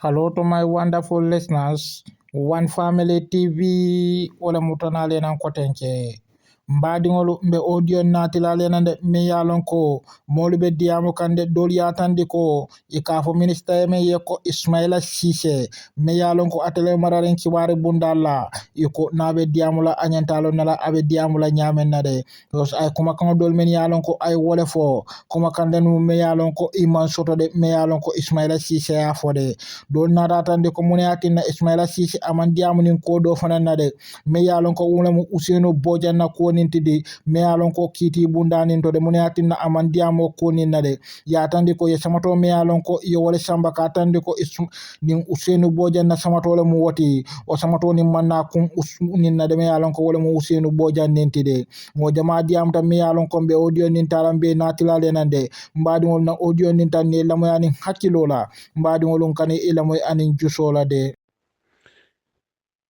Hello to my wonderful listeners. One Family TV wala mutanale nan kotenke. Mbadiŋolu mbe audio natilale nande me yalon ko molu be diamu kande dol yatandi ko ikafo minister me yeko Ismaila Cisse me yalon ko atele mararen kibare bundalla iko nabe diamu la anyantalo nala abe diamu la nyamen nade los ay kuma kan dol men yalon ko ay wole fo kuma kande nu me yalon ko iman soto de me yalon ko Ismaila Cisse ya fode don nada tande ko mun yatinna Ismaila Cisse aman diamu nin ko do fanana de me yalon ko wala mu Usenu Bojanna ko nintidi me yalon ko kiti bundanin to de mun yatinna aman diamo ko ninna de ya tande ko ye samato me yalon ko yo wala samba ka tande ko nin Usenu Bojanna samato le mu woti o samato ni manna kum ninna de me yalon ko wala mu Usenu Bojan nintide mo jama diam tam me yalon ko be audio nin talambe natilale nande mbadi wol na audio nin tan ne lamoyani hakkilola mbadi wolon kane ilamoy anin jusola de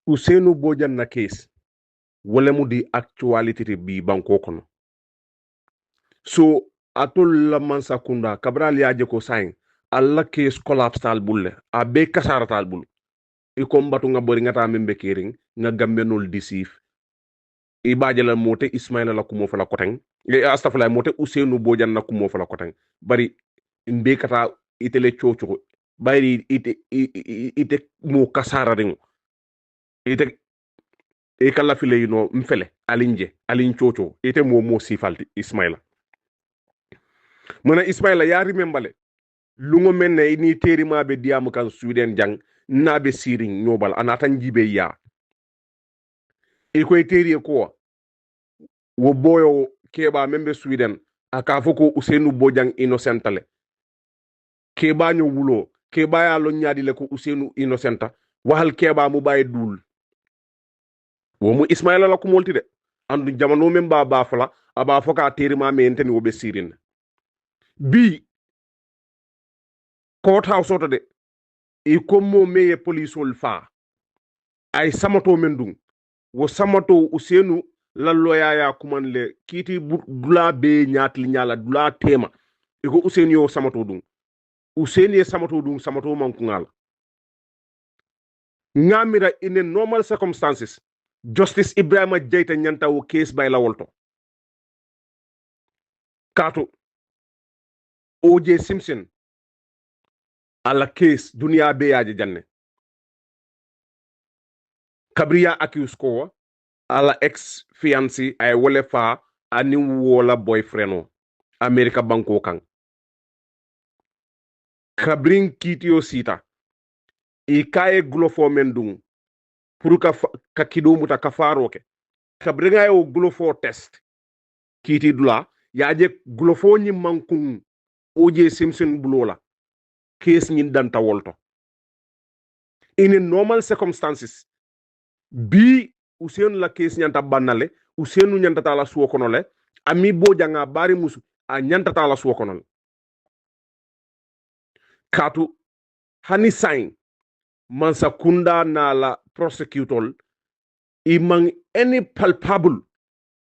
Usenu Bojanna case wala mu di actuality bi banko kono so atol la mansa kunda kabral yaje ko sain alla case collapse tal bulle a be kasara tal bul i kombatu nga bori ngata membe kering nga gambenol disif i bajala mote Ismaila la kumo fala koteng astafala mote Usenu Bojanna kumo fala koteng bari mbe kata itele chocho bari ite mo kasara ringo ite e kala file no mfele alin chocho ite mo sifalti Ismaila mona Ismaila ya remembale lungo menne ni terima be diamu kan Sweden jang nabe siring nyobal anata njibe ya e koy teri ko wo boyo keba membe Sweden aka foko Usenu Bojang innocentale keba nyo wulo keba ya lo nyaadi le ko Usenu innocenta wahal keba mu baye dul wo mu Ismaila la ko molti de andu jamano men ba fala aba foka terima me enten wo be sirin bi court house oto de e kommo meye police ol fa ay samato men dum wo samato Usenu la loya ya kuman le kiti dula be nyatli nyala dula tema e ko Usenu yo samato dum Usenu ye samato dum samato man kungal ngamira in a normal circumstances Justice Ibrahima Jaita nyanta wo case by la wolto kato O.J. Simpson ala case dunia be yaje janne kabriya accuse ko ala ex fiancé ay wole fa ani wola boyfriend America banko kan kabrin kitio sita e kaye glofo mendung pour ka kido muta kafaroke kabringa yo glofo test kiti dula yaje glofo nyi mankung O.J. Simpson bulola case nyin danta wolto in a normal circumstances bi Usenu la case nyanta banale Usenu nyanta tala suwo kono le ami Bojanga bari musu a nyanta tala suwo kono le katu hani sign mansa kunda na la prosecutor imang any palpable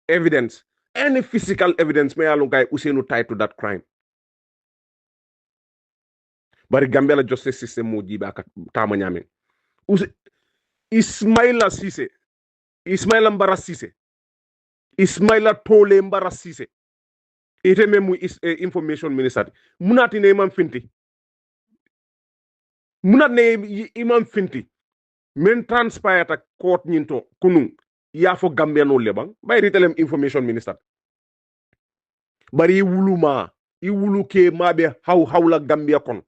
evidence any physical evidence me alon kay Usenu tied to that crime bari Gambia la justice system mo jiba ka tama nyame Ismaila Cisse Ismaila Mbara Cisse Ismaila Tole Mbara Cisse ite memu information minister munati ne imam finti munat ne imam finti men transpire ta court nyinto kunung ya fo Gambia no lebang bay ritelem information minister bari wuluma i wulu ke mabe hawla Gambia kon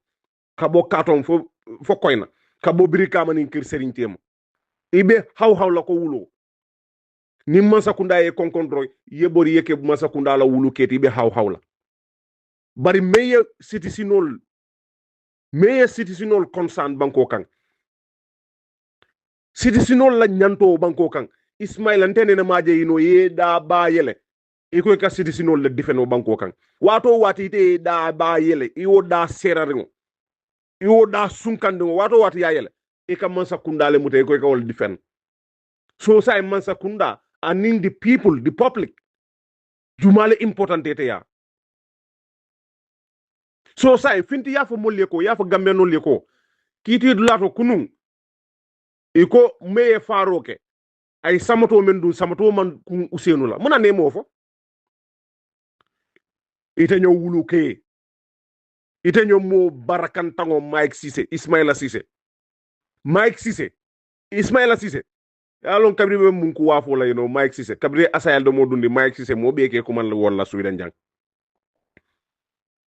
kabo katon fo koyna kabo birika manin kir serigne tema ibe hawla ko wulo ni Masakunda e konkondro yebori yeke Masakunda la wulu keti ibe hawla bari meye citizenol concern banko kan citizenol la nyanto banko kan Ismaila ntene na maje ino ye da ba yele iko ka citizenol la defeno banko kan wato wati te da ba yele iwo da seraringo iwo da sunkando wato wati ya yele e ka Masakunda le mute ko ka wol defen so say Masakunda anin the people the public jumale important ete ya so say finti ya fo molle ko ya fo Gambia no le ko kiti dulato kunun iko meye faroke ay samato men dun samato man kun usenu la muna ne mo fo ite ñoo wulu ke ite ñoo mo barakantango Mike Cissé Ismaila Cissé Ismaila Cissé yalon kabri be mun ko wafo la Mike Cissé kabri asayal do mo dundi Mike Cissé mo be ke ko man wala Sweden jang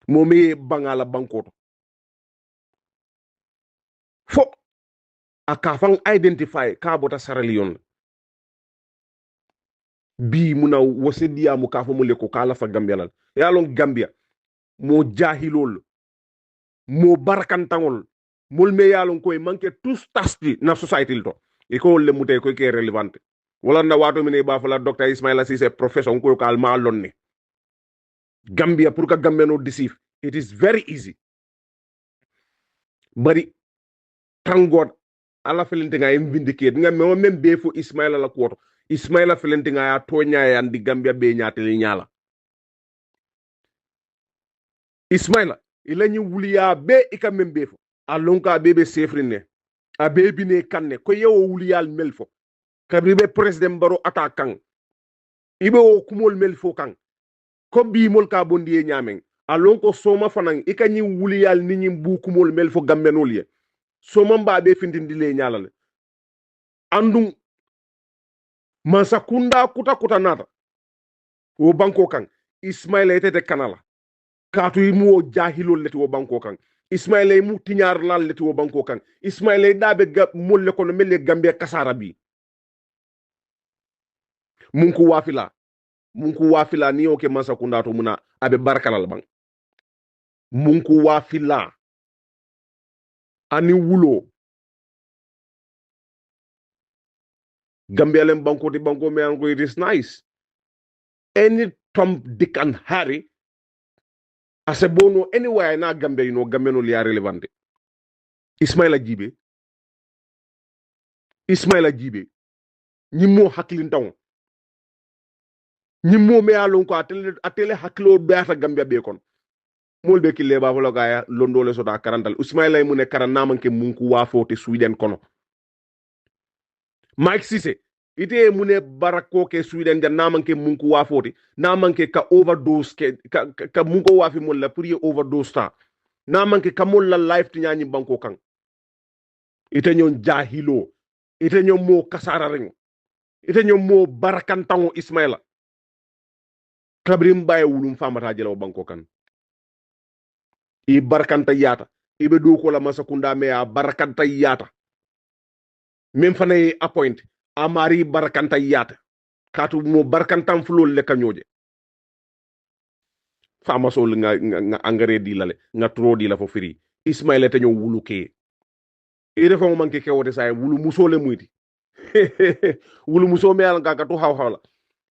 mo me bangala bankoto fo aka fan identify ka bota Sierra Leone bi muna wosediya mu ka fa mu leko kala fa Gambia la yalon Gambia mo jahilol mo barakantangol mol me yalon koy manke tous tasti na society to e ko le mutay ko ke relevant wala na wato mine ba fa la docteur Ismaila Cissé professeur ko kal ma lonne Gambia pour ka Gambia no deceive it is very easy bari tangod ala felente nga vindicate nga même be fo Ismaila la ko Ismaila felente nga ya tonya ya ndi Gambia be nyaateli nyaala Ismaila ila ñu wuliya be ika même be fo alonka bebe sefrine a bebi ne kanne ko yewo wuliyal melfo kabri be president baro attaquant ibe o kumol melfo kan ko bi mol ka bondi e nyamen alonko soma fanan ika ñi wuliyal ni ñi bu kumol melfo gambenol ye soma mba be fintindi le nyalale andum masakunda kuta nata wo banko kan Ismaila etete kanala katu imu jahilol leti wo banko kan Ismaila mu tiñar lal leti wo banko kan Ismaila dabe molle kono melle Gambia kasara bi munku wafila ni oke masakunda to muna abe barkalal bang munku wafila ani wulo Gambia lem banko di banko me anko it is nice any Tom Dick and Harry ase bono anywhere na Gambia Gambia no liya relevant Ismaila Jibe ñimmo hakkilintaw ñimmo me alon ko atele hakkilo beata Gambia be kon mol be kille ba folo gaya londole sota karantal Ismaila mu ne karan namanke munku wafote Sweden kono Mike Cissé ite mu ne barako ke Sweden ja namanke munku wafote namanke ka overdose ka munko wafi mol la pour ye overdose ta namanke ka mol la life ti ñani banko kan ite ñon jahilo ite ñon mo kasara ren ite ñon mo barakantango Ismaila kabrim baye wulum famata jelo banko kan i barakanta yata ibe do ko la masakunda me a barakanta yata même fane appoint amari barakanta yata katu mo barakantam fulol le kanyoje fama sol nga engrais di lale nga tro di la fo firi Ismaila te ñoo wulu ke e defo manke ke wote say wulu musole muyti wulu muso me yalla ka to hawla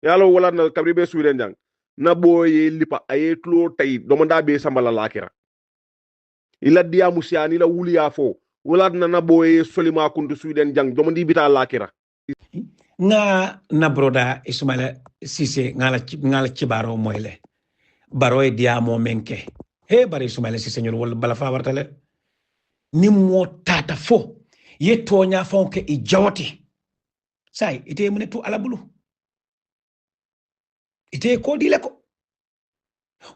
yalla wala na kabri be Sweden jang na boye lipa aye tlo tay do manda be sambala lakira ila dia musiani la wuli ya fo wala na boye solima kundu Sweden jang do mandi bita lakira nga na broda Ismaila Cissé ngala cibaro moyle baro e dia mo menke he bari Ismaila Cissé ñol wala bala fa wartale ni mo tata fo ye tonya fonke i jawti say ite mu ne tu ala bulu ite ko dile ko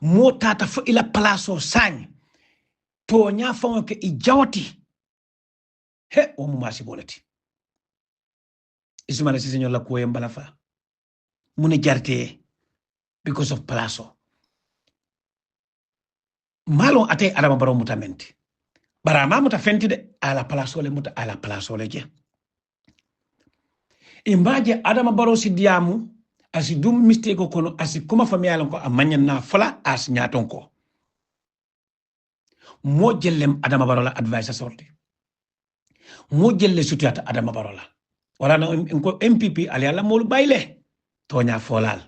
mo tata fo ila palaso sañ tonya fonke i jawti he o mu masi bolati Ismaila Cissé ñol la ko e mbala fa mu ne jarte because of palaso malo ate Adama Barrow mutamenti barama muta fenti de ala palaso le muta ala palaso le je imbaje Adama Barrow si diamu asi dum mistake kono asi kuma familial ko amanya na fala as nyaton ko mo jellem Adama Barrow la advice sorti mo jelle sutiyata Adama Barrow la wala no ko MPP ali ala mol bayle tonya folal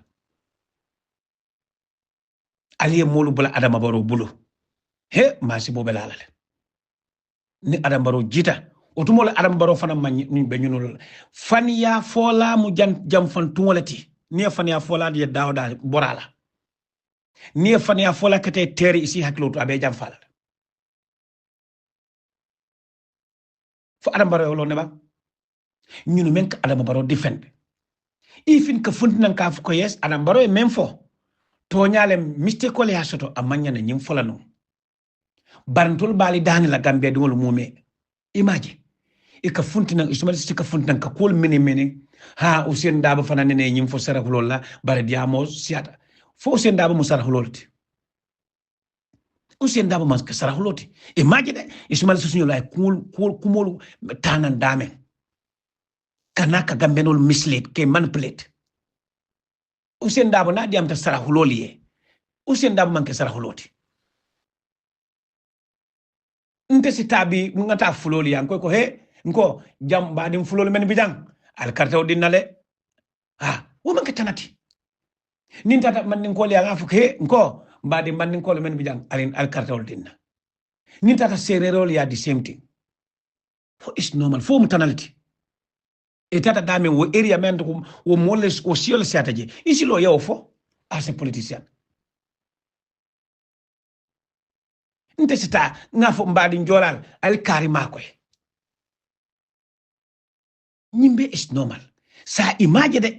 ali molu bula Adama Barrow bulu he masi bo belalale ni Adama Barrow jita otumo la Adama Barrow fana man be ñunul fan ya fola mu jam fan tumolati ni fan ya fola di dawda borala ni fan ya fola kete teri isi haklo to abe jam fal fo Adama Barrow lo ne ba ñunu men ka Adama Barrow defend ifin ka funtinan ka ko yes Adama Barrow men fo to nyale mistake ko le hasoto amanya na nyim folano barantol bali dani la Gambia di wol mume imagine e ka funtinan Ismail Cissé ka funtinan ka kol mene ha Ousainou Darboe fana ne nyim fo sara lol la bare diamo siata fo Ousainou Darboe mo sara lolti Ousainou Darboe mas ka sara lolti imagine Ismail Cissé ñu lay kumol tanan damen kana ka Gambenol mislead ke manipulate Ousainou Darboe na diam ta sara loli ye Ousainou Darboe man ka sara lolti nte si tabi ngata fuloli yan ko he nko jam badim fulol men bijang al karta o dinale wo man ka tanati nin tata man nin ko li nga fu he nko mbadi man nin ko men bijang alin al karta o dinna nin tata sererol ya the same thing for is normal for mutanality e tata dame wo area men ko wo moles o siol strategy isi lo yaw fo as a politician nte sita nga fo mbadi njolal al karima ko nyimbe is normal sa imagine de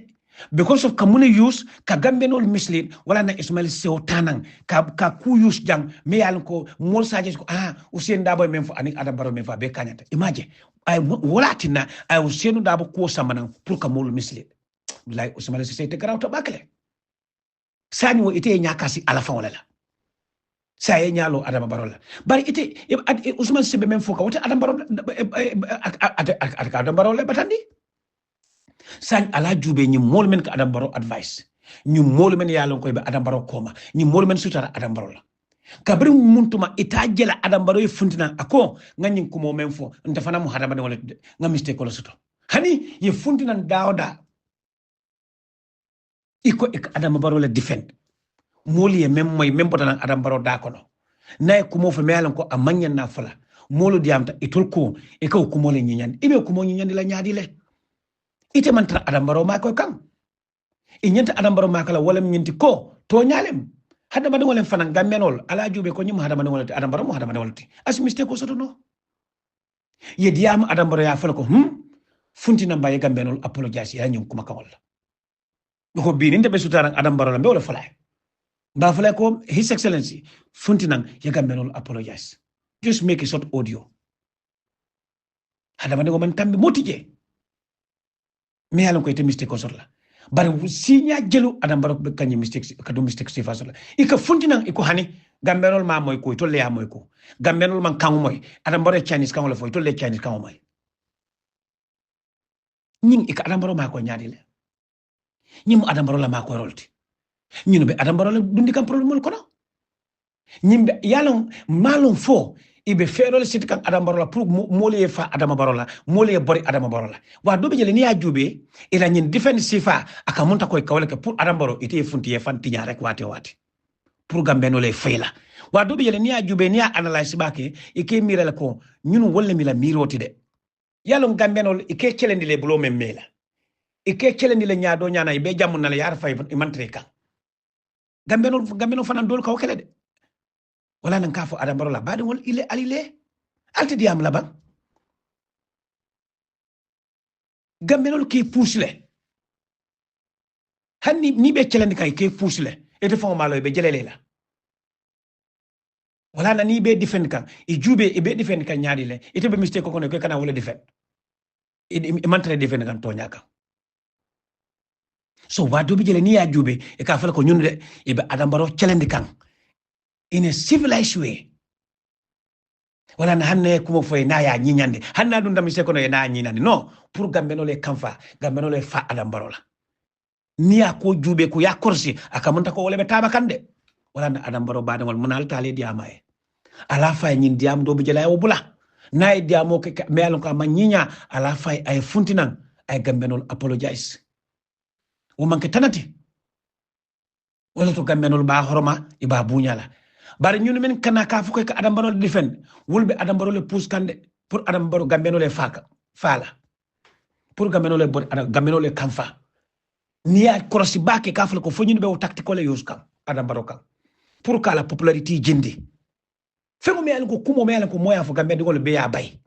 because of kamune use ka Gambenol mislead wala na Ismail Sew tanang ka ku use jang me yal ko mol saje ko Ousainou Darboe men fo ani Adama Barrow men fo be kanyata imagine ay wala tinna ay Ousainou Darboe ko samanan pour ka mol mislead like Ismail Cissé te grawta bakle sani wo ite nyakasi ala fa wala la sa ye nyalo Adama Barrow la bari ite Ousmane Sebe men foka wote Adama Barrow Adama Barrow la batandi san ala jube ñi mol men ka Adama Barrow advice ñu mol men yalon koy be Adama Barrow koma ñi mol men sutara Adama Barrow la kabri muntuma ita jela Adama Barrow funtina ako ngani ko mo men fo nta fana mu hadama wala nga mistake ko suto hani ye funtina dawda iko Adama Barrow la defend moli ye mem moy mem potana Adama Barrow da kono nay ko mo fa melan ko amanya na fala molu diamta itol ko e ko ko mole nyinyande ibe ko mo nyinyande la nyaadi le ite man tra Adama Barrow ma ko kam e nyanta Adama Barrow ma kala wala nyinti ko to nyalem hadda ma ngolen fanan Gambenol ala jube ko nyum hadda ma ngolati Adama Barrow mo hadda ma ngolati as mistake ko soto no ye diam Adama Barrow ya fala ko funtina mbaye Gambenol apologize ya nyum kuma kawol ko bi ni ndebe sutaran Adama Barrow la be wala fala ba fala ko his excellency funtinang ya Gambenol apologize just make a short audio hadama de man tambi motije me yalon ko ite mistake ko sorla bari sinya jelu Adama Barrow be kanyi mistake ka do mistake sifa sorla ika funtinang iko hani Gambenol ma moy ko to le ya moy ko Gambenol man kangu moy Adama Barrow Chinese kangu la fo to le Chinese kangu moy ñing ika Adama Barrow ma ko nyaadi le ñim Adama Barrow la ma ko rolti ñunu be Adama Barrow la dundi kam problème ko no ñimbe yalon malon fo ibe ferol sit kan Adama Barrow la pour moliye fa Adama Barrow la moliye bori Adama Barrow la wa do be jele ni ya jube ila ñin defend sifa aka munta koy kawle ke pour Adama Barrow ite funti ye fanti nya rek wate pour Gambenol le fayla wa do be jele ni ya jube ni ya analyse bake ike mirela ko ñun wolle mi la miroti de yalon Gambenol ike celendi le bulo memmela ike celendi le nyaado nyaana ibe jamun na la yar fay mantre kan Gambenol fanan dol kaw kele de wala nan kafo Adama Barrow la badi wol ile alile alti diam la ban Gambenol ki pusle hanni ni be celendi kay ki pusle e defo malo be jelele la wala na ni be defend kan e jube e be defend kan nyaadi le ite be mistake ko ne ko kana wala defend e mantre defend kan to nyaka so wado bi jele ni ya jube e ka fala ko ñun de e be Adama Barrow celendi kan in a civilized way wala na hanne kuma foy na ya nyinyande hanna dum dami sekono e na nyinyande no pour Gambenol e kamfa Gambenol e fa Adama Barrow la ni ya ko jube ko ya korsi aka munta ko wala be taba kande wala na Adama Barrow badamol munal tale diama e ala fa nyin diam do bi jela o bula na e diamo ke melon ko ma nyinya ala fa ay funtinan ay Gambenol apologize o manke tanati wala to Gambenol ba horoma e ba bunyala bari ñun men kana ka fu ko Adama Barrow defend wulbe Adama Barrow le pousse kande pour Adama Barrow Gambenol le fala pour Gambenol le Gambenol le kamfa ni ya cross baake ka fu ko fo ñun be o tactical use kam Adama Barrow kam pour que la popularité jindi fengo me ko kumo me ko moya fu Gambenol be ya bay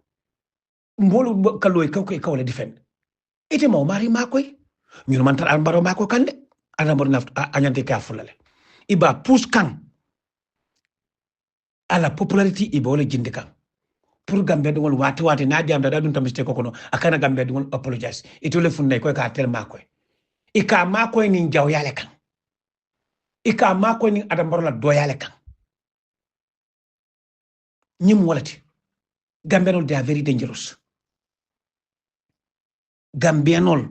mbolu kaloy ka wala defend ite mo mari makoy ñu man tar baro mako kande adambaro naft anyante ka fulale iba pousse kan à la popularité iba wala jinde kan pour gambe dum wati na diam da dum tamiste ko kono akana gambe dum apologize itole funne ko ka tel makoy ika makoy ni jaw yale kan ika makoy ni adambaro la do yale kan ñim walati gambenol they are very dangerous gambenol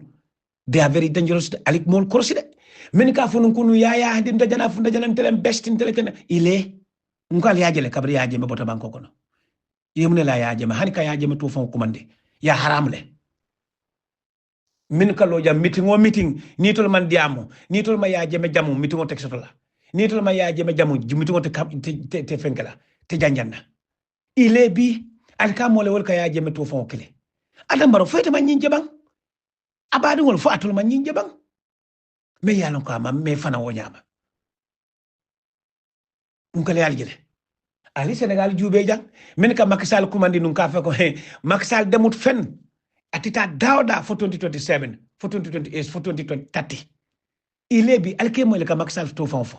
they are very dangerous alik mol koroside men ka funu kunu yaya handi ndajana fu ndajana telen best intelen ile ngal yaajele kabri yaaje me bota banko kono yemne la yaaje ma hani ka yaaje me to fon kumande ya haramle min ka lo jam meeting ni tol man diamo ni tol ma yaaje me jamu meeting o textola ni tol ma yaaje me jamu meeting o te fenkala te janjanna ile bi alka mole wol ka yaaje me to fon kele adam baro fete man nyin jabang abadi wol fo atul man nyin jabang me yalon ko ma me fana wo nyama ngale aljele ali Senegal jube jang men ka Macky Sall kumandi nun ka fe ko Macky Sall demut fen atita dawda for 2027 for 2028 for 2030 ile bi alke mo le ka Macky Sall to fon fo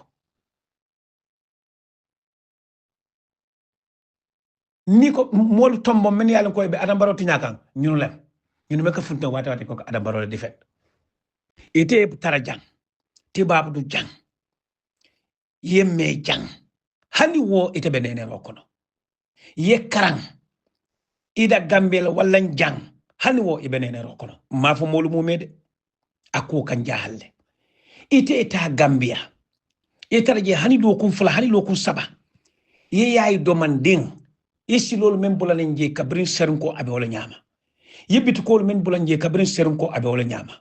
ni ko mol tombo men yalon ko be adam baro tiñakan ñunu lem ñunu me ka funta wata ko adam baro di fet ite tara jang ti babu du jang yemme jang hani wo ite benene rokono ye karang ida gambel walla jang hani wo ibenene rokono ma fo molu mumede akko kan jahalle ite ta gambia itaraje hani do kun fula hani lo kun saba ye yayi do man ding isi lolu men bulanen je kabrin serin ko abe wala nyama yibiti ko men bulan je kabrin serin ko abe wala nyama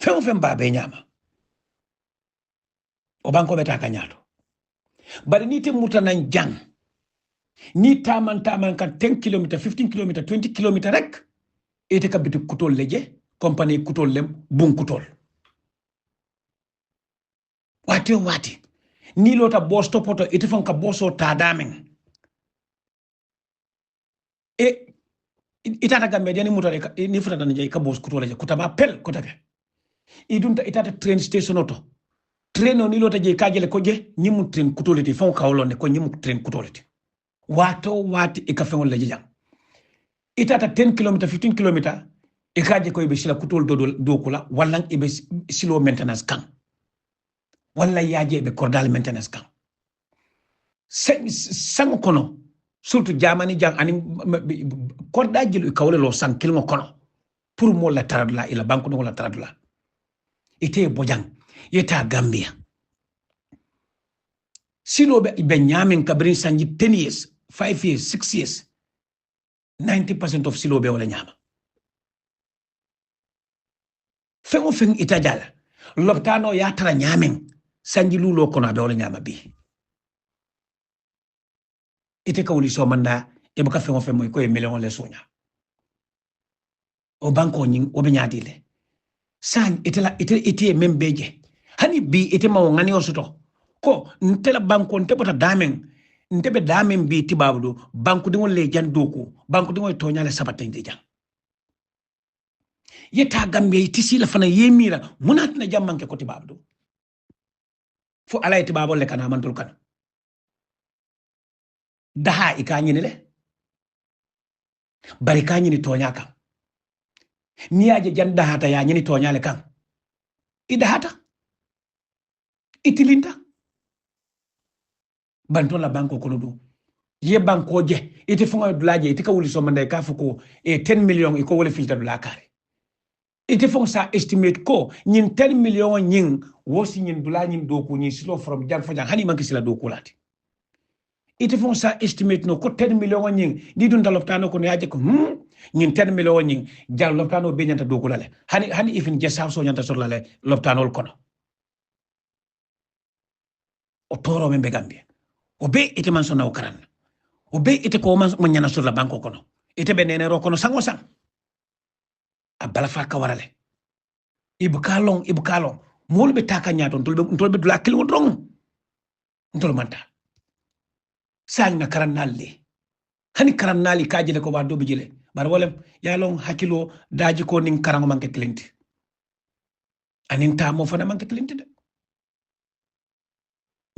fen ba be nyama o banko beta ka nyaato bari ni te mutanan jang ni taman ka 10 km 15 km 20 km rek ete ka bitu kutol leje compagnie kutol lem bun kutol wati ni lota boss topoto ete fon ka bosso ta damen e itata gambe deni mutale ni futata nje ka boss kutol leje kutaba pel kotake idunta itata train station auto train ni lota je kajele ko je nyimu train kutoliti fon ka wolone ko nyimu train kutoliti wati e ka fengol leje jang itata 10 km 15 km e kaje ko be sila kutol do kula walla e be silo maintenance kan walla yaaje be cordal maintenance kan sang kono surtout jamani jang ani cordaje lu kawle lo sang kilmo kono pour mo la taradula ila banko no la taradula ite bojang yeta Gambia silo be nyamen kabrin sanji 10 years 5 years 6 years 90% of silo be wala nyama feng itajal loptano ya tara nyamen sanji lulo kono be wala nyama bi ite ka wuli so manda e baka feng moy ko e million le sonya o banko nyin o be nyaadile san ite membeje hani bi ite ma ngani osuto ko ntela banko ntebota damen ntebe damen bi tibabudo banko dingo le jan doku banko dingo to nyale sabata ndi jang yeta gambe tisi la fana yemira munat na jammanke ko tibabudo fo alay tibabo le kana mantul kan daha ikanyini le bari kanyini to nyaka niaje jan dahata ya nyini to nyale kan idahata itilinta banto la banko kono do ye banko je ite fonga dulaje ite ka wuli so mande ka fuko e 10 million e ko wala filta dula kare ite fonga sa estimate ko nyin 10 million nyin wosi nyin dula nyin do ko nyin silo from jan fajan hani manki sila do ko lati ite fonga sa estimate no ko 10 million nyin di dun daloptano ko yaje ko nyin 10 million nyin jal loptano be nyanta do ko lale hani ifin je sa so nyanta so lale loptano kono o toro men be Gambia o be ite man sonna o karan o be ite ko man mo nyana sur la banko kono ite be nene ro kono sango sang abala fa ka warale ibu kalong mol be taka nyato ntol be dula kilmo drong ntol manta sang na karan nalle hani karan nali kajele ko wado be jile bar wolem ya long hakilo daji ko ning karango manke clienti anin tamo fana manke clienti de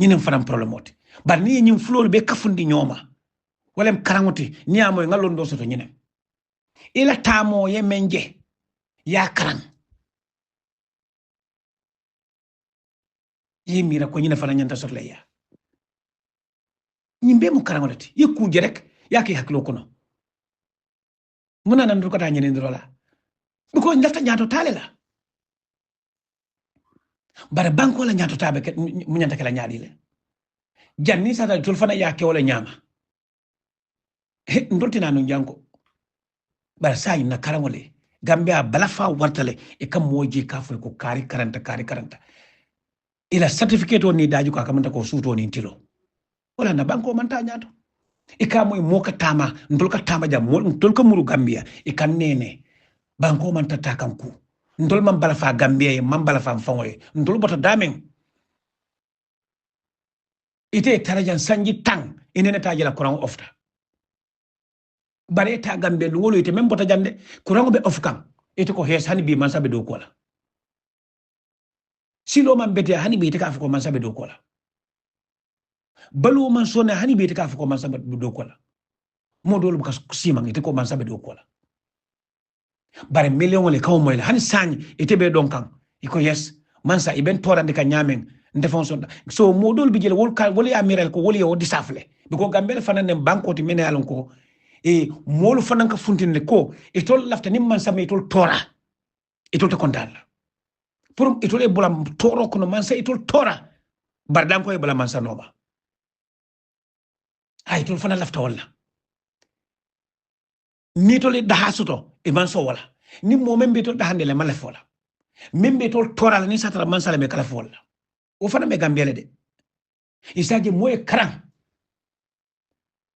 ñinen fanam problème oti bar ni ñim flol be kafundi ñoma wolem karangoti ni amoy ngalon do soto ñinen ila tamo ye menje ya karang yimira ko ñine fana ñanta sotle ya ñimbe mu karangoti ye kuje rek yake hakilo kono muna nan ko ta ñene ndrola ko ndafta ñaato tale la bare banko la ñaato tabe mu ñanta kala ñaadi le janni sa dal tul fana yake wala ñama ndoltina no janko bare say na karangole gambia balafa wartale e kam moji kaful ko kari karanta ila certificate ni daji ko akamanta ko suto ni tilo wala na banko manta ñaato e ka moy moka tama ndol ka tama jam ndol ka muru gambia e kan nene banko manta takanku ndol man balafa gambia e man balafa fangoy ndol bota damen ite tarajan sanji tang inene tajila kuran ofta bare ta gambe lu wolo ite men bota jande kuran be ofkam ite ko hes hani bi man sabe do kola silo man bete hani bi ite ka ko man sabe do kola balu man sone hani bi ite ka ko man sabe do kola modol bu ka sima ite ko man sabe do kola bare million wala kaw moy hani sañ ite be don kan iko yes man sa iben torande ka nyamen ndefon so modol bi jele wol ya miral ko wol yo di safle biko gambel fanan banko ti mene alon ko e molu fanan ka funtine ko e tol lafta nim man sama e tol tora e tol te kontal pour e tol e bulam toro ko no man sa e tol tora bar dan ko e bula man sa noba ay tol fanan lafta wala ni tol da hasuto e man so wala ni mo membe tol da hande le man la fola membe tol tora ni satara man sa le me kala fola o fana me gambele de isaje moye karan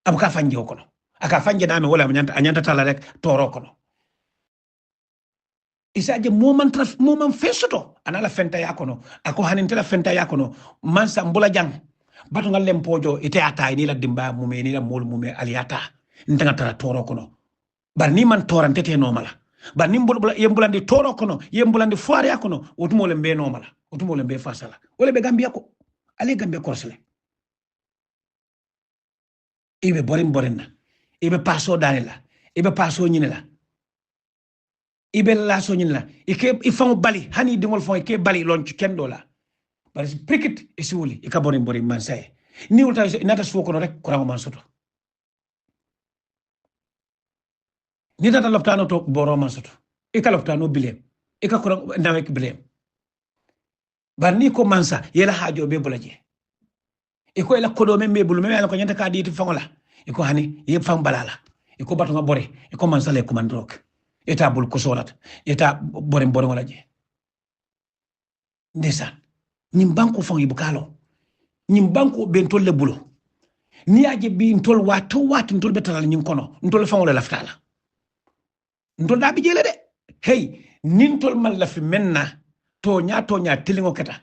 abuka fanje kono aka fanje na me wala anyanta tala rek toro kono isaje moman fesoto anala fenta yakono ako hanintela fenta yakono mansa mbula jang batu ngallem pojo ite ata ni la dimba mume ni la mol mume aliata ntanga tara toro kono bar ni man torantete nomala bar ni yembulandi toro kono yembulandi foire yakono otumo le mbe nomala otumo le mbe fasala wala be gambia ko ale gambia korsele ibe borin na ibe paso danela ibe paso nyinela ibe la so nyinela ike ifam bali hani dingol fon ike bali lonch kendo la bari prikit isiwuli ika borin man say ni ulta nata suwo kono rek ko man soto ni data loptano to boro man soto ika loptano bilem ika ko nawek bilem bar ni ko mansa yela hajo be bulaje iko ela kodo membe bulu membe ala ko nyanta ka diiti fangola iko hani yeb fam balala iko batu nga bore iko mansa le commandrok eta bul ko solat eta bore wala je ndesan ñim banko fon yibu kalo ñim banko ben tolle bulo ni aje bi ntol wato ntol betal ñim kono ntol fangola laftala ntol da bi jele de hey nintol mal la fi menna to nya tilingo keta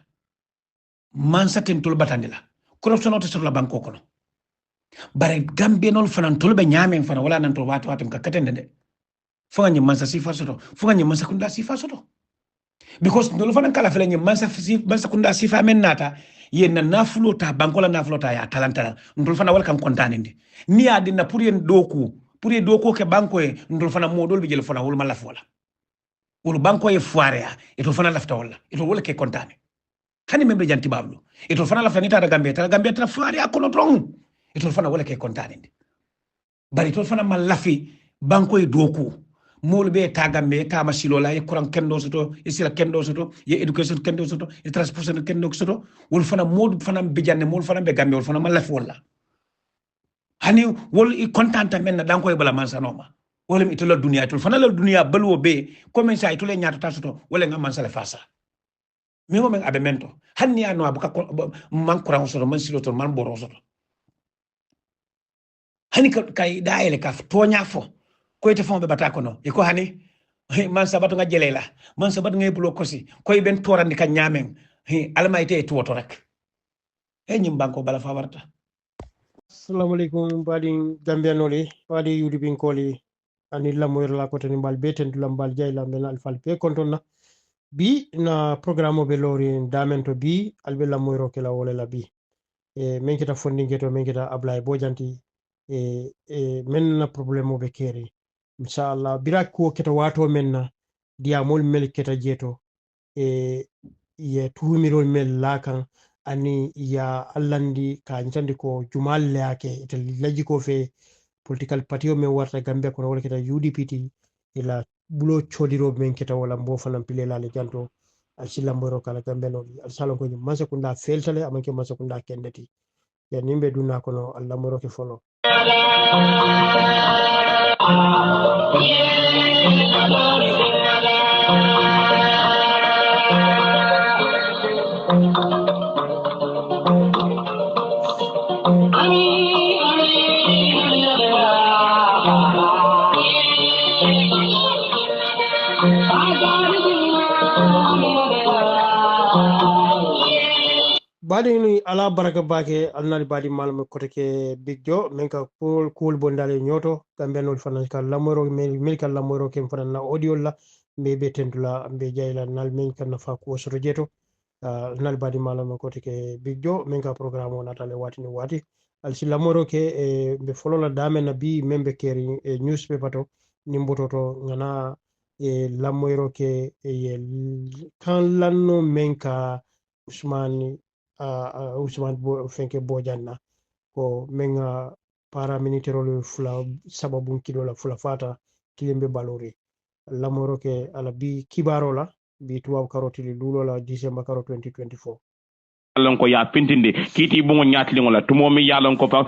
mansa ten tol batandila corruption oto sur la banko kono bare gambe nol fanan tol be nyamen fana wala nan tol wato ka katende de fo nga mansa sifa soto fo nga mansa kunda sifa soto because nol fanan kala fele nyi mansa kunda sifa men nata yen na flota banko la na flota ya talantala ndol fana wal kan kontaninde ni adina pour yen doku ke banko e ndol fana modol bi jël fana wol mala fola wol banko e foire ya eto fana lafta wala eto wol ke kontane hani membe janti bablu eto fana lafta ni tara gambia tara foire ya kono tron eto fana wala ke kontane bari to fana mal lafi banko e doku molbe tagambe ta masilo la e kuran kendo soto e sila kendo soto e education kendo soto e transport kendo soto wol fana mod fana be janne mol fana be gambe wol fana mal lafi wala hani wol i kontanta men dan ko e bala man sanoma wala mi to la dunia to fana la dunia balwo be comme ça to le nyaata tasoto wala nga man sala fasa mi mo men abe mento hanni ano abuka man kuran soto man silo to man boro soto hani kay daele ka tonya fo ko ite fon be batako no e ko hani man sabatu nga jelela man sabatu nga bulo kosi ko e ben torandi ka nyamen almayte e tuwoto rek e nyim banko bala fa warta. Assalamu alaikum badi Gambianoli badi yudi binkoli ani lamoyr la ko tan bal beten lambal jayla men alfal pe kontonna bi na programme be lori damen to bi albe lamoyro ke la wala la bi men kita fondinge to men kita ablay bojanti men na problème be keri inshallah bira ko keta wato men na diamol mel keta jeto ye tumirol mel lakan ani ya allandi ka ntandi ko jumal yake ite laji ko fe political party o men warta Gambia kono wala keta UDP ila bulo chodiro men keta wala mbo fanam pile la le janto al silamboro kala Gambia no al salon ko masa kunda feltale amanke masa kunda kendati ya nimbe duna kono Allah moro ke folo badi ni ala baraka bake alnali badi malama kote ke big jo men ka cool bondale nyoto kambe no fanan ka lamoro mel ka lamoro kem fanan na audio la be be tendula be jayla nal men kan na fa ko soto jeto nal badi malama kote ke big jo men ka programme on atale wati ni wati al si lamoro ke be folo la dame na bi membe keri newspaper to nimboto to ngana lamoro ke kan lanno men ka Usmani Usman fenke bojanna ko menga paramilitaire fula sababu kidola fula fata kilembe balori lamoro ke ala bi kibarola bi tuwaw karoti lulo la December karo 2024 yalon ko ya pintinde kiti bongo nyatlingo la tumo mi yalon ko fa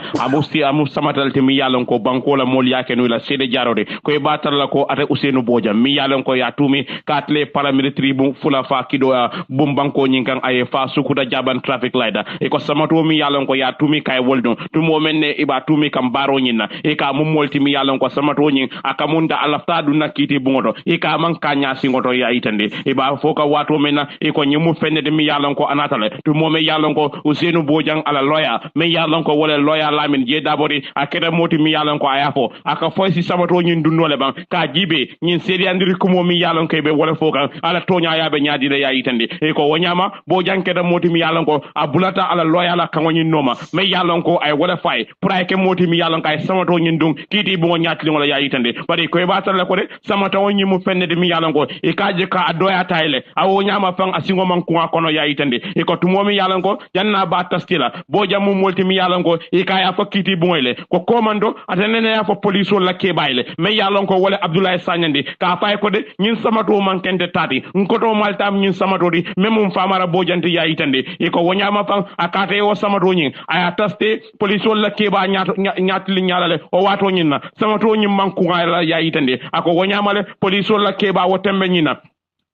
amu samatal te mi yalon ko banko la mol yake no la sede jarode ko e batar la ko ate Ousseynou Boja mi yalon ko ya tumi katle paramilitary bu fula fa kido bum banko nyinkan ay fa sukuda jaban traffic lighter e ko samato mi yalon ko ya tumi kay woldo tumo menne iba tumi kam baro nyina e ka mum molti mi yalon ko samato nyin akamunda alafta du nakiti bungoto e ka man kanya singoto ya itande e ba foka wato mena e ko nyimu fenne mi yalon ko anatale tumo me yalon ko Ousseynou Bojang ala lawyer me yalon ko wala lawyer Lamin je dabori akere moti mi yalon ko ayafo aka foysi sabato nyin dundole ban ka jibe nyin sedi andiri kumo mi yalon ko be wala foka ala tonya yabe nyaadi le yayi tande e ko wonyama Bojang keda moti mi yalon ko abulata ala lawyer la kango nyin noma me yalon ko ay wala fay pray ke moti mi yalon kay samato nyin dum kiti bu nyaati ngola yayi tande bari ko e batale ko de samato nyin mu fenne de mi yalon ko e kaje ka adoya tayle awo nyama fan asingo man ko kono yayi tande e ko tumo mi yalon ko janna ba taskila Boja mu molti mi yalon ko e kaya fa kiti bungoyle ko komando atanene ya fa police wala ke bayle me yalon ko wala Abdoulaye Sagnandi ka fay ko de ñin samato man kende tati ngoto maltam ñin samato di memum famara Bojanti ya itande e ko wonyama fan akate o samato ñin aya taste police wala ke ba ñaat li ñalale o wato ñin na samato ñin man ku ya itande ako wonyama le police wala ke ba wotembe ñina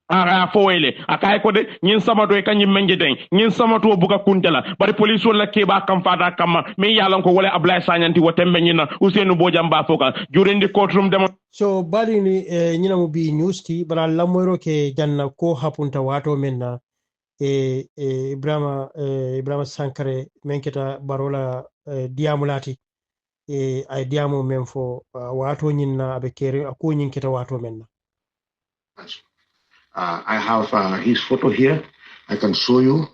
ara foyle akay ko de ñin samato e kanyim menje den ñin samato buka kuntela bari police wala ke ba kam fata kam me yalan ko wala Abdoulaye Sagnanti wotembe ñina Ousseynou Bojang ba foka jurendi courtroom demo so bari ni ñina mo bi news ti bara lamoro ke janna ko hapunta wato menna Ibrahima Sankare menketa barola diamulati ay diamo men fo wato ñinna abe kere ko ñin keta wato menna I have his photo here. I can show you.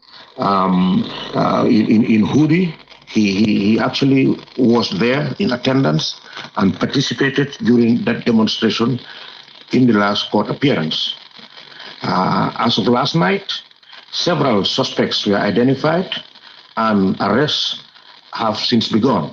In Hoodie, he actually was there in attendance and participated during that demonstration in the last court appearance. As of last night, several suspects were identified and arrests have since begun.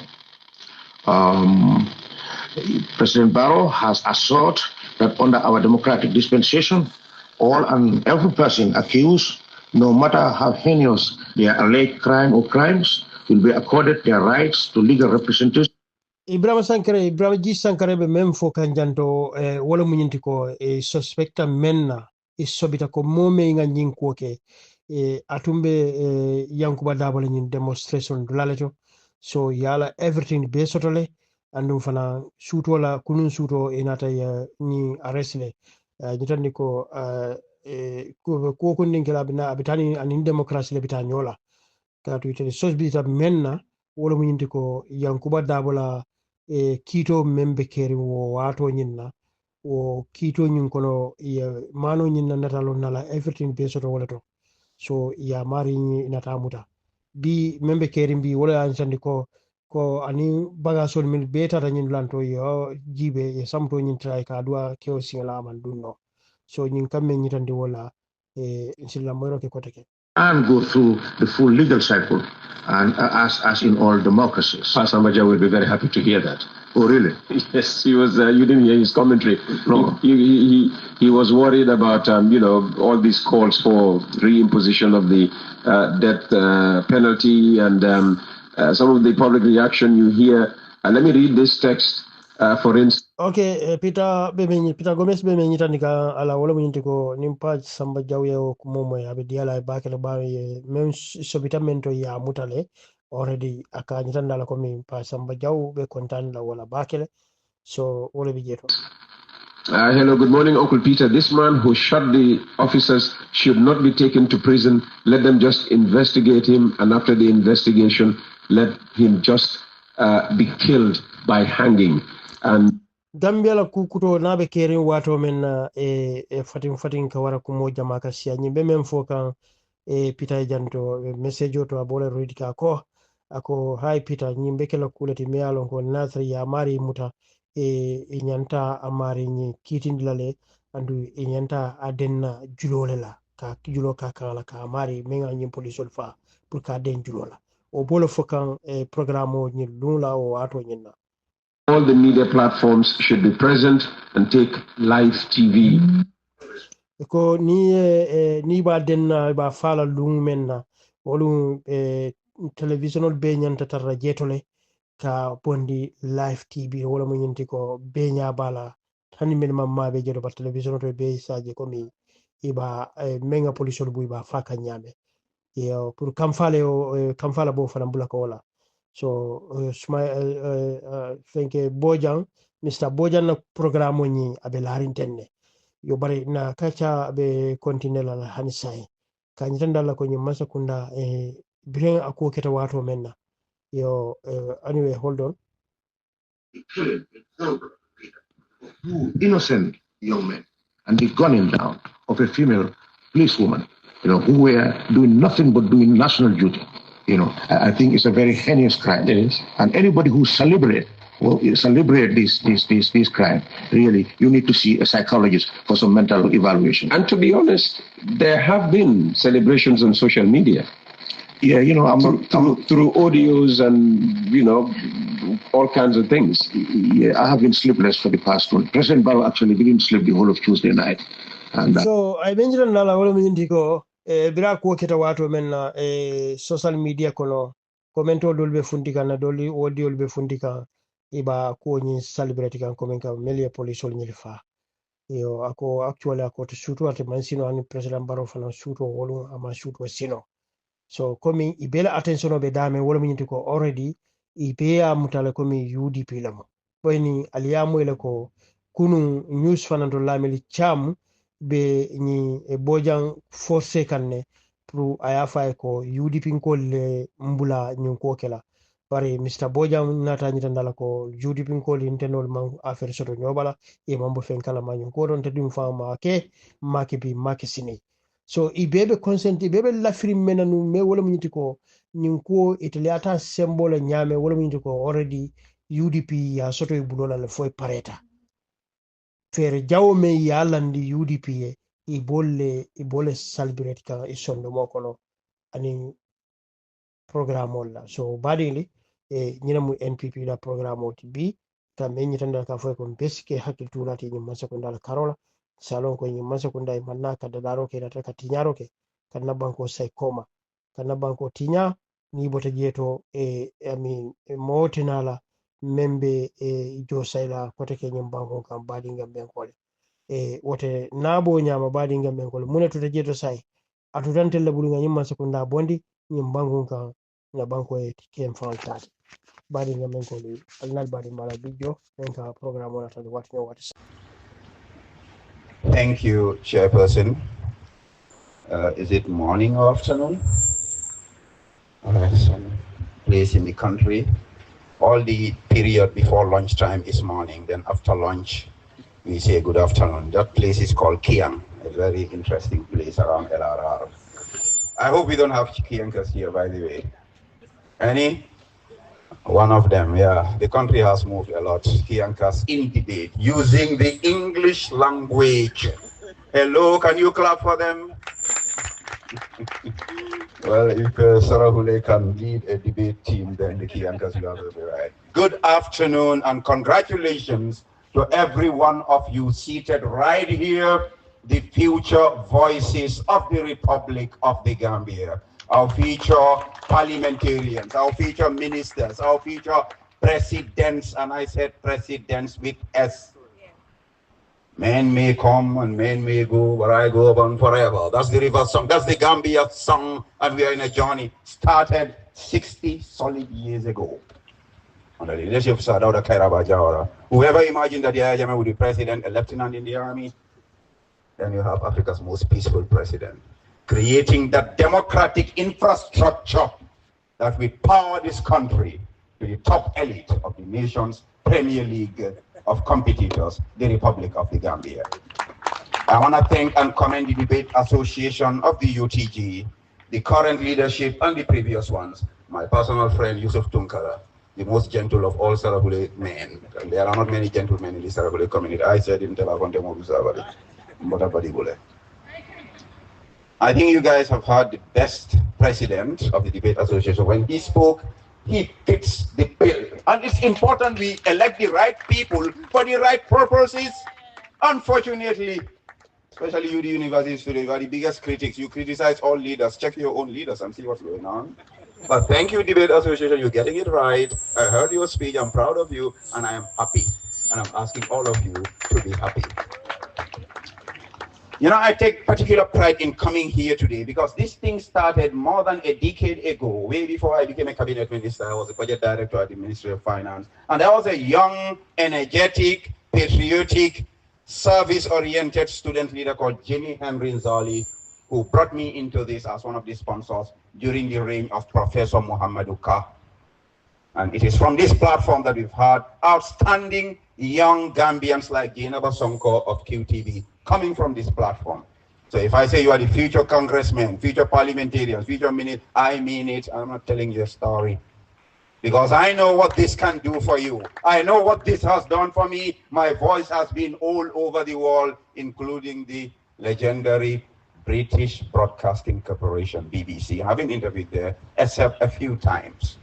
President Barrow has assured that under our democratic dispensation, all and every person accused, no matter how heinous their alleged crime or crimes, will be accorded their rights to legal representation. Ibrahima G. Sankare be men fo kanjanto wala munyinti ko suspecta menna sobita ko mome nga nyinko ke atumbe Yankuba Dabale nyin demonstration dulaleto so yala everything be sotole andum fana suto la kunun suto inata ni arrestle jitandi ko ko kundin kala bina abitani anin democracy le bita nyola katu itede sosbita menna wala munyinti ko Yankuba Dabala kito membe keri wo wato nyinna wo kito nyin kono ya mano nyinna natalo nala everything be soto wala to so ya mari ni natamuta bi membe keri bi wala ansandi ko ani bagasol min beta nyin lanto yo jibe e samto nyin tray ka dua keo singala man dunno so nyin kamme nyitandi wala insilla moyro ke koteke and go through the full legal cycle, and as in all democracies. Pastor Maja will be very happy to hear that. Oh, really? Yes, he was. You didn't hear his commentary. No. He was worried about all these calls for reimposition of the death penalty and some of the public reaction you hear. Let me read this text. For instance, okay, Peter Gomez be men yitanika ala wala mun ko nimpa samba jawye o momo ya be diala ba ke ba men sobita mento ya mutale already aka nyitanda la ko min pa samba jaw be kontan la wala bakele so wala bi jeto. Hello, good morning, Uncle Peter. This man who shot the officers should not be taken to prison. Let them just investigate him, and after the investigation, let him just be killed by hanging. And Gambia la kukuto nabe kerin wato men fatin ka wara kumo jama ka siya nyimbe men foka Peter janto message to abole read ka ko ako hi Peter nyimbe kala kulati me alon ko nasri ya mari muta nyanta amari nyi kitindilale andu nyanta adenna julole la ka julo ka kala ka mari menga nyi police fa pour ka den julola o bolo fokan programme nyi lula o wato nyinna. All the media platforms should be present and take live TV. Ko ni ba denna ba fala lungu menna wolu televisional be nyanta tarra jetole ka bondi live TV wala mo nyinti ko be nya bala tani men mamma be jedo ba television to be saje ko mi iba menga police bu iba faka nyame yo pour kam fala bo fana bula ko wala so fenke Bojang Mr. Bojang na programme ni abe larintenne yo bari na kacha abe continue la hanisai ka nyitanda la ko nyimma sakunda biren ako keta wato menna yo anyway hold on. Two innocent young men, and the gunning down of a female policewoman, who were doing nothing but doing national duty. I think it's a very heinous crime. It is. And anybody who celebrate this crime, really, you need to see a psychologist for some mental evaluation. And to be honest, there have been celebrations on social media. Yeah, through audios and all kinds of things. Yeah, I have been sleepless for the past one. President Barrow actually didn't sleep the whole of Tuesday night. And so I mentioned nala wala mindiko bira ko keta wato men na social media kono commento dolbe fundika na doli audio dolbe fundika iba ko ni celebrate kan komen ka melia police ol nyilfa yo ako actually ako to shoot at mansino ani President Barrow fana shoot wolu ama shoot sino. So komi ibela attention obe dame wala minti ko already ibeya mutale komi UDP lamo boyni aliyamu ile ko kunu news fanando lameli cham be ni Bojang force kanne pour ayafa ko UDP ko le mbula nyun ko kela bari Mr. Bojang nata nyita ndala ko UDP ko li intenol man affaire soto nyobala e mambo fen kala ma nyun ko don tedum fama ke makibi makisini. So ibebe consent ibebe lafiri menanu me wala munyiti ko ninko italiata symbole nyame wala munyiti ko already UDP ya soto ibulola le foi pareta fere jawo me ya landi UDP ibole celebrate ka isondo mokono ani programme la so badili nyina mu NPP la programme bi ka me nyitanda ka foi ko beske hakki tulati nyima sekondal karola salon ko nyimma sekunda e manna ka dadaro ke rata ka tinyaro ke kana banko sai koma kana banko tinya ni bota jeto motinala membe jo sayla kote ke nyim banko kam badi ngam ben kole wote nabo nyama badi ngam ben kole mune to jeto sai atu tantel la bulu nyimma sekunda bondi nyim banko kam na banko e kem faltati badi ngam ben kole alnal badi mala bijo enka program wala tan wat Thank you, Chairperson. Is it morning or afternoon? Some place in the country All the period before lunchtime is morning. Then after lunch, we say good afternoon. That place is called Kiang, a very interesting place around LRR. I hope we don't have Kiankas here, by the way. Any? One of them, yeah. The country has moved a lot. Kiankas in debate using the English language. Hello, can you clap for them? Well, if Sarahule can lead a debate team, then the Kiankas will have to be right. Good afternoon and congratulations to every one of you seated right here, the future voices of the Republic of the Gambia, our future parliamentarians, our future ministers, our future presidents, and I said presidents with S. Men may come and men may go, but I go on forever. That's the river song. That's the Gambia song, and we are in a journey started 60 solid years ago. Under the leadership of Sadauda Kairaba Jawara. Whoever imagined that Yahya Jammeh would be president, a lieutenant in the army, then you have Africa's most peaceful president, creating that democratic infrastructure that will power this country to the top elite of the nation's Premier League of competitors, the Republic of the Gambia. I want to thank and commend the Debate Association of the UTG, the current leadership and the previous ones, my personal friend Yusuf Tunkara, the most gentle of all Sarabule men. And there are not many gentlemen in the Sarabule community. I said in Telabonte Mobusavali, Mbodabadibule. I think you guys have heard the best president of the Debate Association. When he spoke, he fits the bill. And it's important we elect the right people for the right purposes. Unfortunately, especially you, the university students, you are the biggest critics. You criticize all leaders. Check your own leaders and see what's going on. But thank you, Debate Association. You're getting it right. I heard your speech. I'm proud of you. And I am happy. And I'm asking all of you to be happy. You know, I take particular pride in coming here today because this thing started more than a decade ago. Way before I became a cabinet minister, I was a budget director at the Ministry of Finance. And I was a young, energetic, patriotic, service-oriented student leader called Jenny Henry Nzali, who brought me into this as one of the sponsors during the reign of Professor Muhammadu Ka. And it is from this platform that we've had outstanding young Gambians like Jainaba Sonko of QTV coming from this platform. So if I say you are the future congressmen, future parliamentarians, future ministers, I mean it. I'm not telling you a story. Because I know what this can do for you. I know what this has done for me. My voice has been all over the world, including the legendary British Broadcasting Corporation, BBC. I've been interviewed there, except a few times.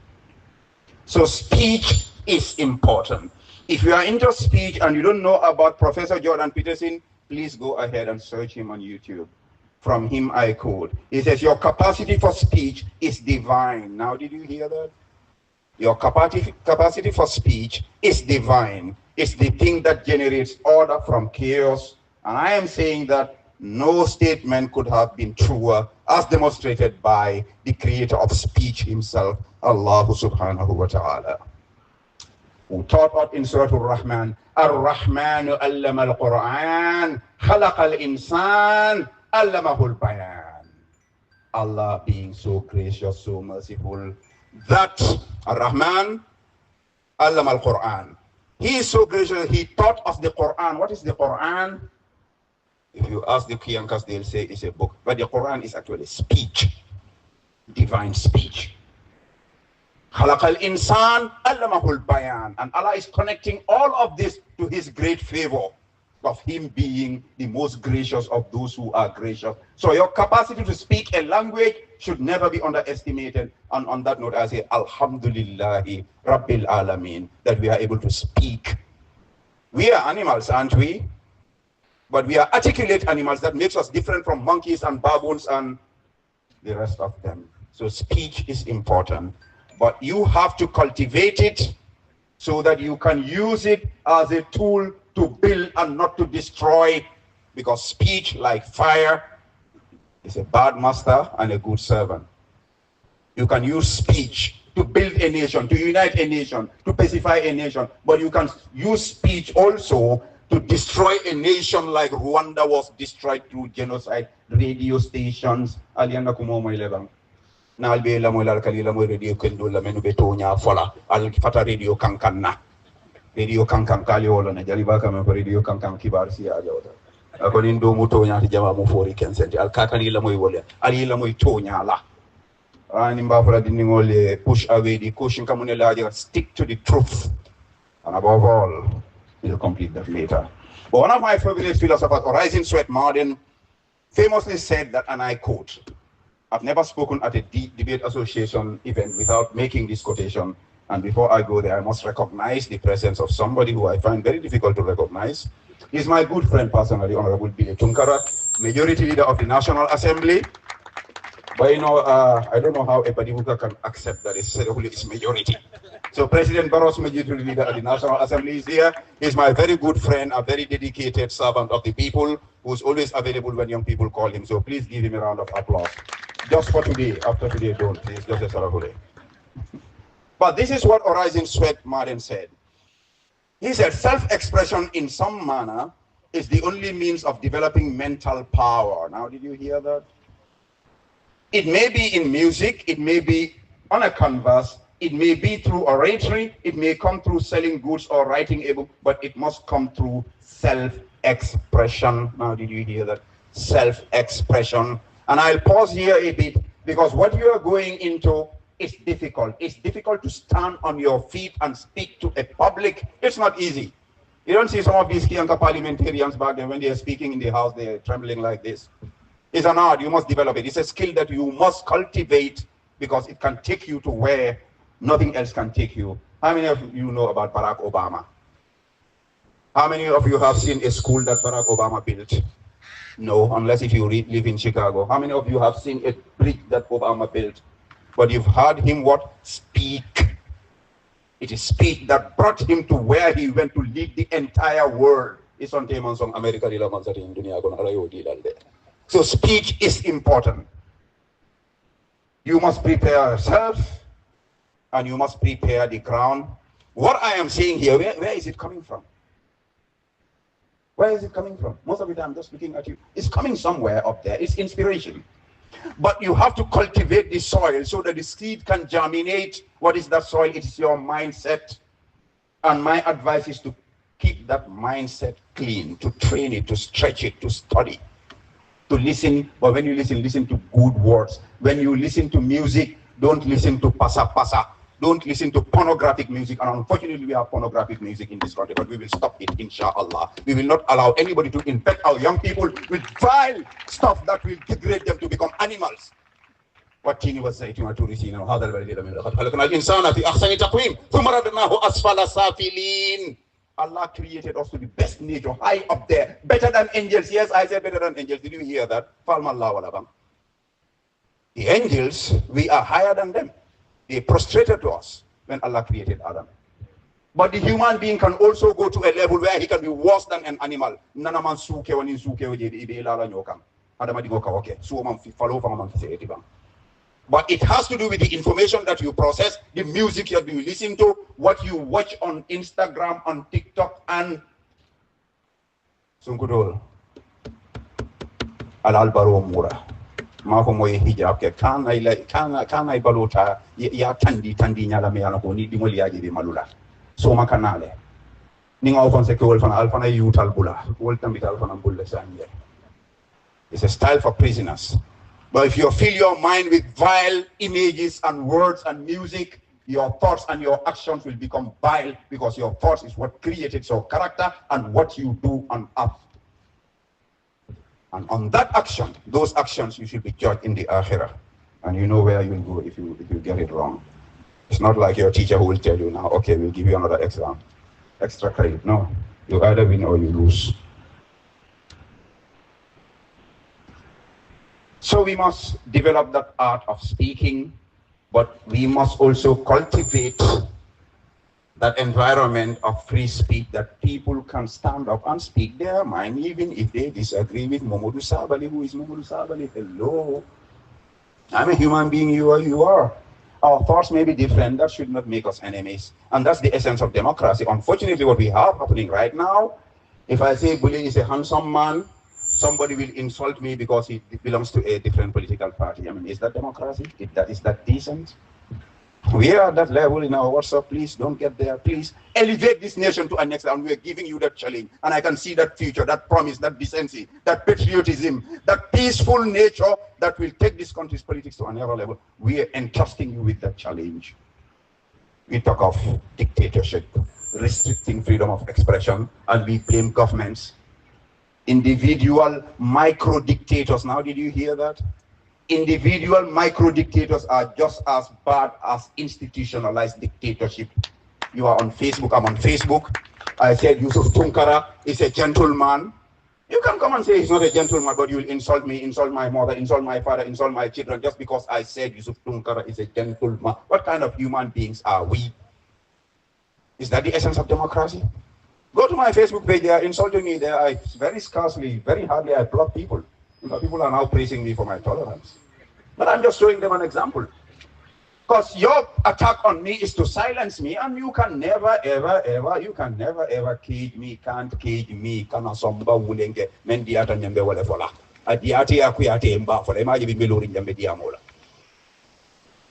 So speech is important. If you are into speech and you don't know about Professor Jordan Peterson, please go ahead and search him on YouTube. From him I quote. He says, your capacity for speech is divine. Now, did you hear that? Your capacity for speech is divine. It's the thing that generates order from chaos. And I am saying that no statement could have been truer, as demonstrated by the creator of speech himself, Allah subhanahu wa ta'ala, who taught us in Surah Al-Rahman, Ar-Rahmanu allama al-Quran, khalaq al-insan, allamahu al-bayan. Allah being so gracious, so merciful, that Ar-Rahman allama al-Quran. He is so gracious, he taught us the Quran. What is the Quran? If you ask the Kiyankas, they'll say it's a book. But the Quran is actually speech, divine speech. Khalaqal insan allamahul bayan. And Allah is connecting all of this to his great favor of him being the most gracious of those who are gracious. So your capacity to speak a language should never be underestimated. And on that note, I say, Alhamdulillahi Rabbil Alameen, that we are able to speak. We are animals, aren't we? But we are articulate animals. That makes us different from monkeys and baboons and the rest of them. So speech is important. But you have to cultivate it so that you can use it as a tool to build and not to destroy. Because speech, like fire, is a bad master and a good servant. You can use speech to build a nation, to unite a nation, to pacify a nation. But you can use speech also to destroy a nation like Rwanda was destroyed through genocide, radio stations, Alianda Kumomo 11. na albe la moy la kali la moy radio kendo la menu beto nya fola al fata radio kankan na radio kankan kali wala na jali baka me radio kankan kibar si a jawta akoni ndo mu to nya ti jama mu fori ken senti al kakani la moy wala ali la moy to nya la ani mba fara dini ngole push away the caution kamune la stick to the truth, and above all we'll complete that later. But one of my favorite philosophers, Horizon Swett Marden, famously said that, and I quote, "I've never spoken at a debate association event without making this quotation, and before I go there I must recognize the presence of somebody who I find very difficult to recognize. He's my good friend personally, Honorable Billy Tunkara, Majority Leader of the National Assembly. But you know, I don't know how a Padibuka can accept that it's majority. So President Barros, Majority Leader at the National Assembly, is here. He's my very good friend, a very dedicated servant of the people, who's always available when young people call him. So please give him a round of applause. Just for today, after today, don't please, just a Sarahule. But this is what Horizon Swett Marden said. He said, self-expression in some manner is the only means of developing mental power. Now, did you hear that? It may be in music, it may be on a canvas, it may be through oratory, it may come through selling goods or writing a book, but it must come through self-expression. Now, did you hear that? Self-expression. And I'll pause here a bit, because what you are going into is difficult. It's difficult to stand on your feet and speak to a public. It's not easy. You don't see some of these Kianka parliamentarians back then when they are speaking in the house, they're trembling like this. It's an art, you must develop it. It's a skill that you must cultivate, because it can take you to where nothing else can take you. How many of you know about Barack Obama? How many of you have seen a school that Barack Obama built? No, unless if you live in Chicago. How many of you have seen a bridge that Obama built? But you've heard him what? Speak. It is speech that brought him to where he went to lead the entire world. It's on America. So speech is important. You must prepare yourself, and you must prepare the ground. What I am saying here, where is it coming from? Where is it coming from? Most of the time I'm just looking at you. It's coming somewhere up there. It's inspiration. But you have to cultivate the soil so that the seed can germinate. What is that soil? It is your mindset. And my advice is to keep that mindset clean, to train it, to stretch it, to study, to listen. But when you listen to good words. When you listen to music, don't listen to pasa. Don't listen to pornographic music. And unfortunately, we have pornographic music in this country, but we will stop it, inshallah. We will not allow anybody to infect our young people with vile stuff that will degrade them to become animals. What Tini was saying to Maturisi, Allah created us to the best nature, high up there, better than angels. Yes, I said better than angels. Did you hear that? The angels, we are higher than them. They prostrated to us when Allah created Adam. But the human being can also go to a level where he can be worse than an animal. But it has to do with the information that you process, the music that you listen to, what you watch on Instagram, on TikTok, and Sunkudol. Al-Albaro Mura. Mako moye hijab ke kana balota ya tandi nyala me yana ko ni dimoli yaji be malula so makanale ninga o konse ko wolfana alfana yutal bula wol tambita alfana bulle sanje. It's a style for prisoners. But if you fill your mind with vile images and words and music, your thoughts and your actions will become vile, because your thoughts is what created your character and what you do on earth. And on that action, those actions, you should be judged in the Akhirah. And you know where you'll go if you get it wrong. It's not like your teacher who will tell you now, okay, we'll give you another exam, extra credit. No, you either win or you lose. So we must develop that art of speaking, but we must also cultivate that environment of free speech, that people can stand up and speak their mind, even if they disagree with Momodu Sabali. Who is Momodu Sabali? Hello. I'm a human being, you are. Our thoughts may be different. That should not make us enemies. And that's the essence of democracy. Unfortunately, what we have happening right now, if I say Bully is a handsome man, somebody will insult me because he belongs to a different political party. I mean, is that democracy? Is that decent? We are at that level in our WhatsApp. Please don't get there. Please elevate this nation to a next level. We are giving you that challenge. And I can see that future, that promise, that decency, that patriotism, that peaceful nature that will take this country's politics to another level. We are entrusting you with that challenge. We talk of dictatorship, restricting freedom of expression, and we blame governments. Individual micro-dictators. Now, did you hear that? Individual micro-dictators are just as bad as institutionalized dictatorship. You are on Facebook, I'm on Facebook. I said Yusuf Tunkara is a gentleman. You can come and say he's not a gentleman, but you will insult me, insult my mother, insult my father, insult my children, just because I said Yusuf Tunkara is a gentleman. What kind of human beings are we? Is that the essence of democracy? Go to my Facebook page, they are insulting me there. I very scarcely, very hardly I block people. People are now praising me for my tolerance. But I'm just showing them an example. Because your attack on me is to silence me, and you can never, ever cage me, can't cage me. Kana somba wulenge, mendiata nyembe wale fola. Adiati akuyate emba fola, emaji bimbiluri nyembe diamola.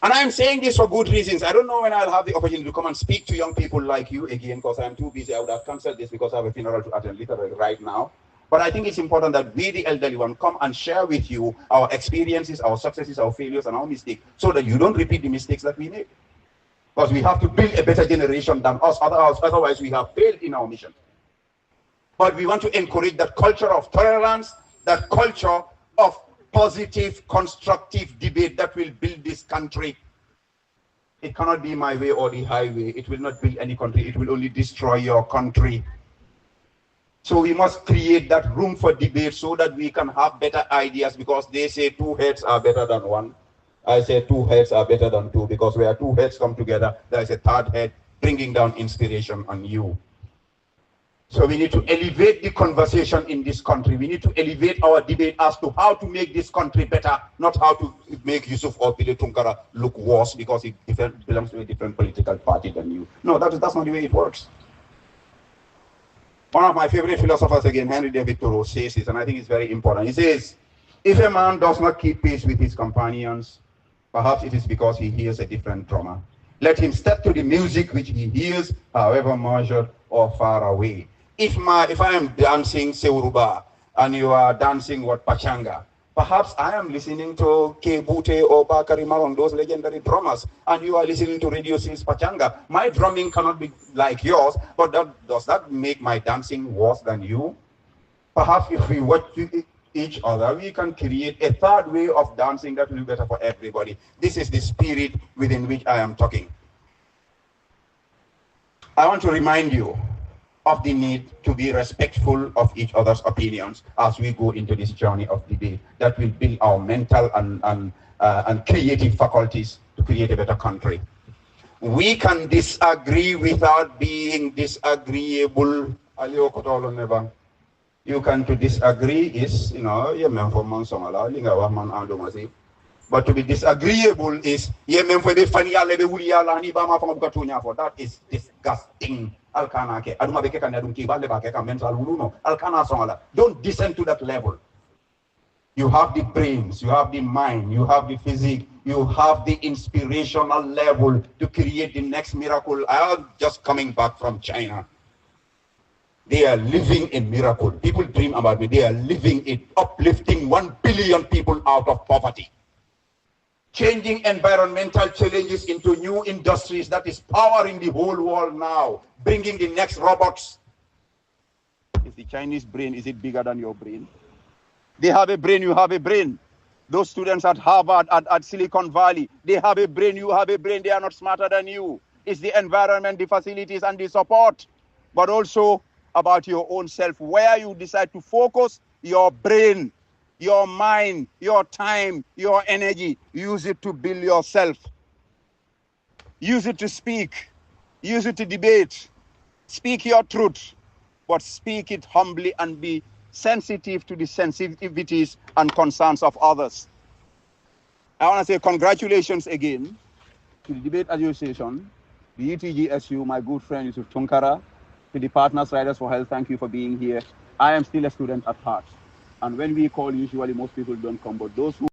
And I'm saying this for good reasons. I don't know when I'll have the opportunity to come and speak to young people like you again, because I'm too busy. I would have cancelled this because I have a funeral to attend literally right now. But I think it's important that we, the elderly one, come and share with you our experiences, our successes, our failures, and our mistakes, so that you don't repeat the mistakes that we made. Because we have to build a better generation than us, otherwise we have failed in our mission. But we want to encourage that culture of tolerance, that culture of positive, constructive debate that will build this country. It cannot be my way or the highway. It will not build any country. It will only destroy your country. So we must create that room for debate so that we can have better ideas, because they say two heads are better than one. I say two heads are better than two, because where two heads come together, there is a third head bringing down inspiration on you. So we need to elevate the conversation in this country. We need to elevate our debate as to how to make this country better, not how to make Yusuf or Pile Tunkara look worse because he belongs to a different political party than you. No, that's not the way it works. One of my favorite philosophers again, Henry David Thoreau, says this, and I think it's very important. He says, if a man does not keep pace with his companions, perhaps it is because he hears a different drummer. Let him step to the music which he hears, however measured or far away. If I am dancing Seuruba and you are dancing Pachanga, perhaps I am listening to Kebute or Bakari Malon, those legendary drummers, and you are listening to Radio Sins Pachanga. My drumming cannot be like yours, but does that make my dancing worse than you? Perhaps if we watch each other, we can create a third way of dancing that will be better for everybody. This is the spirit within which I am talking. I want to remind you of the need to be respectful of each other's opinions as we go into this journey of debate that will build our mental and creative faculties to create a better country. We can disagree without being disagreeable. You can to disagree is, but to be disagreeable is that is disgusting. Don't descend to that level. You have the brains, you have the mind, you have the physique, you have the inspirational level to create the next miracle. I am just coming back from China. They are living a miracle. People dream about me. They are living it, uplifting 1 billion people out of poverty. Changing environmental challenges into new industries that is powering the whole world now, bringing the next robots. Is the Chinese brain, is it bigger than your brain? They have a brain, you have a brain. Those students at Harvard, at Silicon Valley, they have a brain, you have a brain, they are not smarter than you. It's the environment, the facilities, and the support, but also about your own self, where you decide to focus your brain, your mind, your time, your energy. Use it to build yourself. Use it to speak. Use it to debate. Speak your truth, but speak it humbly and be sensitive to the sensitivities and concerns of others. I want to say congratulations again to the Debate Association, the ETGSU, my good friend Yusuf Tunkara, to the Partners Riders for Health. Thank you for being here. I am still a student at heart. And when we call, usually most people don't come, but those who